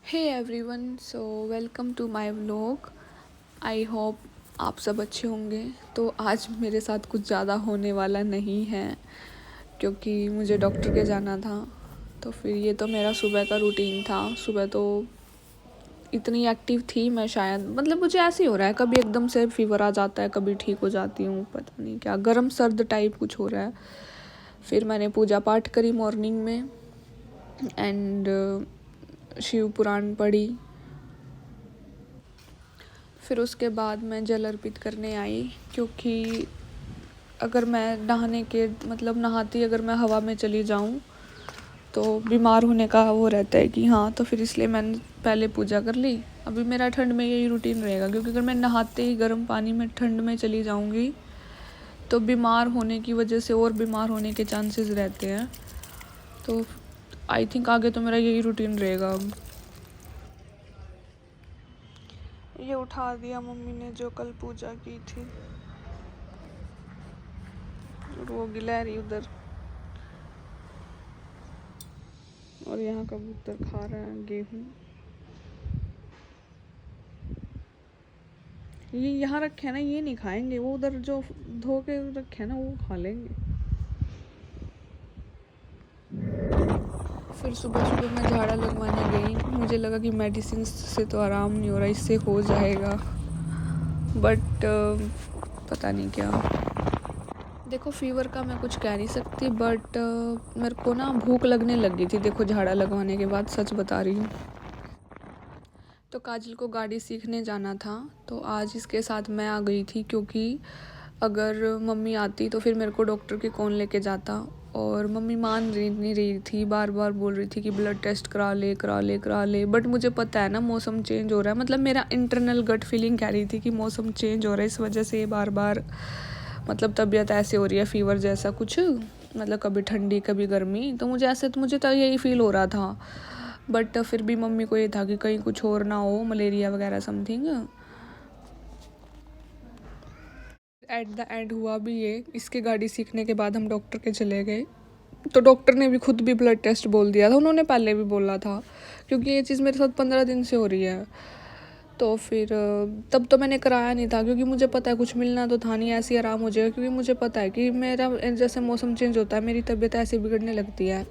Hey everyone, so welcome to my vlog. I hope आप सब अच्छे होंगे। तो आज मेरे साथ कुछ ज़्यादा होने वाला नहीं है क्योंकि मुझे डॉक्टर के जाना था। तो फिर ये तो मेरा सुबह का रूटीन था। सुबह तो इतनी एक्टिव थी मैं, शायद मतलब मुझे ऐसे ही हो रहा है, कभी एकदम से फीवर आ जाता है, कभी ठीक हो जाती हूँ, पता नहीं क्या गर्म सर्द टाइप कुछ हो रहा है। फिर मैंने पूजा पाठ करी मॉर्निंग में एंड शिव पुराण पढ़ी। फिर उसके बाद मैं जल अर्पित करने आई क्योंकि अगर मैं नहाने के मतलब नहाती अगर मैं हवा में चली जाऊँ तो बीमार होने का वो रहता है कि हाँ, तो फिर इसलिए मैंने पहले पूजा कर ली। अभी मेरा ठंड में यही रूटीन रहेगा क्योंकि अगर मैं नहाते ही गर्म पानी में ठंड में चली जाऊँगी तो बीमार होने की वजह से और बीमार होने के चांसेस रहते हैं। तो आई थिंक आगे तो मेरा यही रूटीन रहेगा। अब ये उठा दिया मम्मी ने जो कल पूजा की थी, वो गिलहरी उधर, और यहाँ कबूतर खा रहा है गेहूँ। ये यहाँ रखे हैं ना, ये नहीं खाएंगे, वो उधर जो धो के रखे हैं ना वो खा लेंगे। फिर सुबह सुबह मैं झाड़ा लगवाने गई। मुझे लगा कि मेडिसिन से तो आराम नहीं हो रहा, इससे हो जाएगा, बट पता नहीं क्या। देखो फीवर का मैं कुछ कह नहीं सकती, बट मेरे को ना भूख लगने लग गई थी। देखो झाड़ा लगवाने के बाद, सच बता रही हूँ। तो काजल को गाड़ी सीखने जाना था, तो आज इसके साथ मैं आ गई थी क्योंकि अगर मम्मी आती तो फिर मेरे को डॉक्टर के कौन लेके जाता। और मम्मी मान नहीं रही थी, बार बार बोल रही थी कि ब्लड टेस्ट करा ले करा ले करा ले। बट मुझे पता है ना मौसम चेंज हो रहा है, मतलब मेरा इंटरनल गट फीलिंग कह रही थी कि मौसम चेंज हो रहा है, इस वजह से बार बार मतलब तबीयत ऐसे हो रही है, फीवर जैसा कुछ, मतलब कभी ठंडी कभी गर्मी। तो मुझे तो यही फील हो रहा था। बट फिर भी मम्मी को ये था कि कहीं कुछ और ना हो, मलेरिया वगैरह समथिंग। एट द एंड हुआ भी ये। इसके गाड़ी सीखने के बाद हम डॉक्टर के चले गए, तो डॉक्टर ने भी खुद भी ब्लड टेस्ट बोल दिया था। उन्होंने पहले भी बोला था क्योंकि ये चीज़ मेरे साथ 15 दिन से हो रही है। तो फिर तब तो मैंने कराया नहीं था क्योंकि मुझे पता है कुछ मिलना तो था नहीं, ऐसे ही आराम हो जाएगा। क्योंकि मुझे पता है कि मेरा जैसे मौसम चेंज होता है मेरी तबीयत ऐसे बिगड़ने लगती है।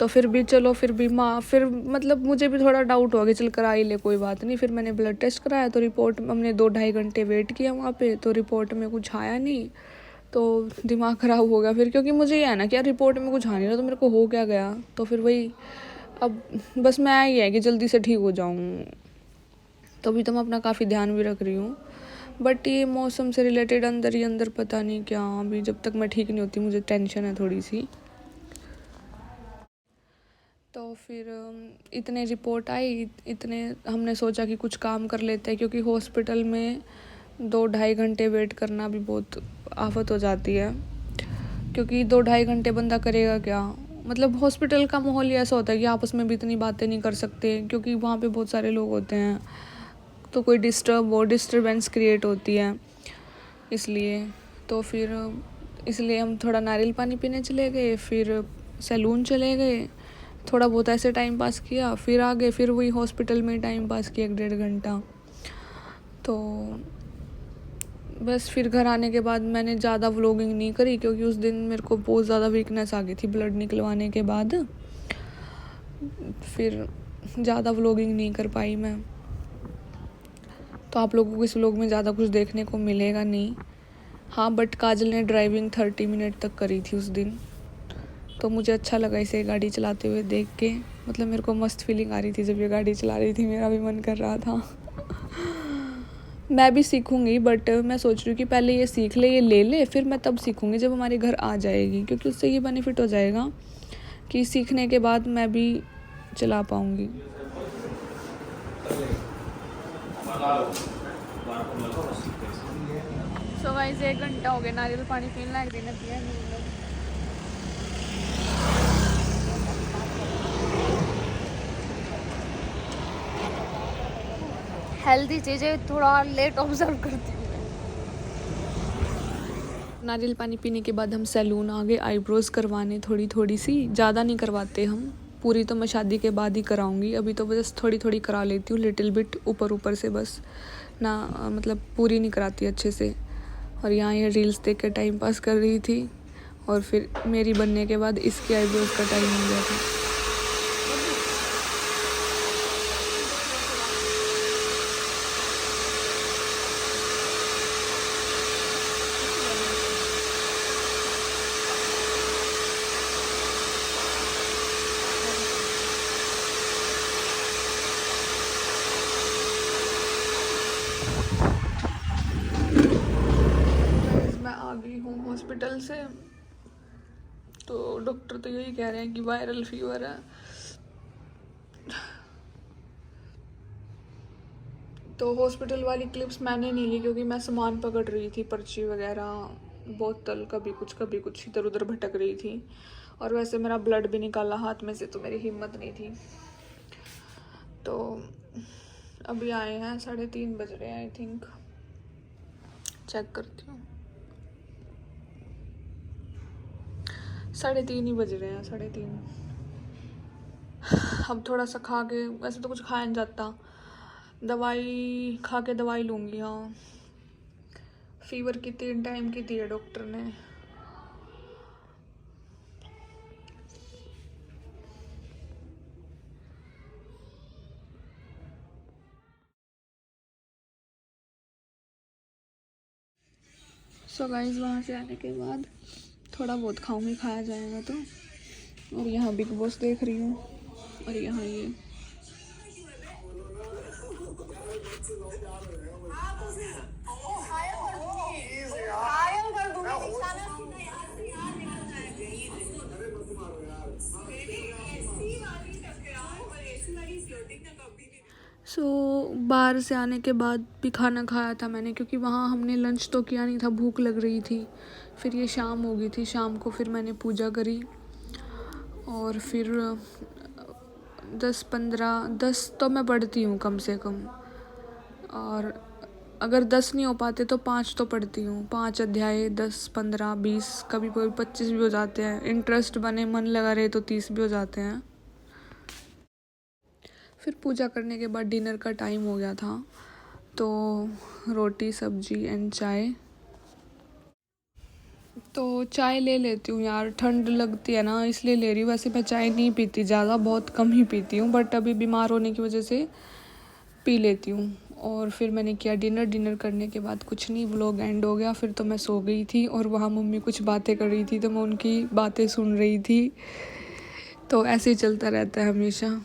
तो फिर भी चलो, फिर भी फिर मतलब मुझे भी थोड़ा डाउट हुआ कि चल करा ही ले, कोई बात नहीं। फिर मैंने ब्लड टेस्ट कराया तो रिपोर्ट, हमने 2-2.5 घंटे वेट किया वहाँ पे, तो रिपोर्ट में कुछ आया नहीं। तो दिमाग ख़राब हो गया फिर, क्योंकि मुझे ये है ना कि यार रिपोर्ट में कुछ आ नहीं रहा तो मेरे को हो क्या गया। तो फिर वही, अब बस मैं ये है कि जल्दी से ठीक हो जाऊँ। तो अभी तो मैं अपना काफ़ी ध्यान भी रख रही हूँ, बट ये मौसम से रिलेटेड अंदर ही अंदर पता नहीं क्या, अभी जब तक मैं ठीक नहीं होती मुझे टेंशन है थोड़ी सी। तो फिर इतने रिपोर्ट आई, इतने हमने सोचा कि कुछ काम कर लेते हैं क्योंकि हॉस्पिटल में 2-2.5 घंटे वेट करना भी बहुत आफत हो जाती है। क्योंकि 2-2.5 घंटे बंदा करेगा क्या, मतलब हॉस्पिटल का माहौल ही ऐसा होता है कि आपस में भी इतनी बातें नहीं कर सकते क्योंकि वहाँ पे बहुत सारे लोग होते हैं, तो कोई डिस्टर्बेंस क्रिएट होती है इसलिए। तो फिर इसलिए हम थोड़ा नारियल पानी पीने चले गए, फिर सैलून चले गए, थोड़ा बहुत ऐसे टाइम पास किया, फिर आ गए, फिर वही हॉस्पिटल में टाइम पास किया 1-1.5 घंटा। तो बस फिर घर आने के बाद मैंने ज़्यादा व्लॉगिंग नहीं करी क्योंकि उस दिन मेरे को बहुत ज़्यादा वीकनेस आ गई थी ब्लड निकलवाने के बाद। फिर ज़्यादा व्लॉगिंग नहीं कर पाई मैं, तो आप लोगों को इस व्लॉग में ज़्यादा कुछ देखने को मिलेगा नहीं। हाँ, बट काजल ने ड्राइविंग 30 मिनट तक करी थी उस दिन, तो मुझे अच्छा लगा इसे गाड़ी चलाते हुए देख के। मतलब मेरे को मस्त फीलिंग आ रही थी जब ये गाड़ी चला रही थी, मेरा भी मन कर रहा था। मैं भी सीखूंगी, बट मैं सोच रही हूँ कि पहले ये सीख ले, ये ले ले, फिर मैं तब सीखूंगी जब हमारे घर आ जाएगी, क्योंकि उससे ये बेनिफिट हो जाएगा कि सीखने के बाद मैं भी चला पाऊँगी। सो गाइस 1 घंटा हो गया, नारियल पानी पीने लग रही है। हेल्दी चीज़ें थोड़ा लेट ऑब्जर्व करती हूँ। नारियल पानी पीने के बाद हम सैलून आ गए आईब्रोज़ करवाने, थोड़ी थोड़ी सी, ज़्यादा नहीं करवाते हम, पूरी तो मैं शादी के बाद ही कराऊंगी, अभी तो बस थोड़ी थोड़ी करा लेती हूँ, लिटिल बिट ऊपर ऊपर से बस ना, मतलब पूरी नहीं कराती अच्छे से। और यहाँ ये रील्स देख के टाइम पास कर रही थी, और फिर मेरी बनने के बाद इसकी आईब्रोज का टाइम हो गया था। मैं आ गई हूँ हॉस्पिटल से, तो डॉक्टर तो यही कह रहे हैं कि वायरल फीवर है। तो हॉस्पिटल वाली क्लिप्स मैंने नहीं ली क्योंकि मैं सामान पकड़ रही थी, पर्ची वगैरह, बोतल, कभी कुछ इधर उधर भटक रही थी। और वैसे मेरा ब्लड भी निकाला हाथ में से, तो मेरी हिम्मत नहीं थी। तो अभी आए हैं, 3:30 बज रहे हैं आई थिंक, चेक करती हूँ। 3:30 ही बज रहे हैं, 3:30। अब थोड़ा सा खा के, वैसे तो कुछ खाया नहीं जाता, दवाई खा के दवाई लूँगी। हाँ, फीवर की 3 टाइम की दी है डॉक्टर ने। सो गाइस, वहाँ से आने के बाद थोड़ा बहुत खाऊंगी, खाया जाएगा तो। और यहाँ बिग बॉस देख रही हूँ, और यहाँ ये बाहर से आने के बाद भी खाना खाया था मैंने, क्योंकि वहाँ हमने लंच तो किया नहीं था, भूख लग रही थी। फिर ये शाम हो गई थी, शाम को फिर मैंने पूजा करी, और फिर 10 तो मैं पढ़ती हूँ कम से कम, और अगर 10 नहीं हो पाते तो 5 तो पढ़ती हूँ। 5 अध्याय, 10, 15, 20, कभी कभी 25 भी हो जाते हैं। इंटरेस्ट बने, मन लगा रहे तो 30 भी हो जाते हैं। फिर पूजा करने के बाद डिनर का टाइम हो गया था, तो रोटी सब्जी एंड चाय। तो चाय ले लेती हूँ यार, ठंड लगती है ना, इसलिए ले रही हूँ। वैसे मैं चाय नहीं पीती ज़्यादा, बहुत कम ही पीती हूँ, बट अभी बीमार होने की वजह से पी लेती हूँ। और फिर मैंने किया डिनर करने के बाद कुछ नहीं, व्लॉग एंड हो गया। फिर तो मैं सो गई थी, और वहाँ मम्मी कुछ बातें कर रही थी, तो मैं उनकी बातें सुन रही थी। तो ऐसे ही चलता रहता है हमेशा।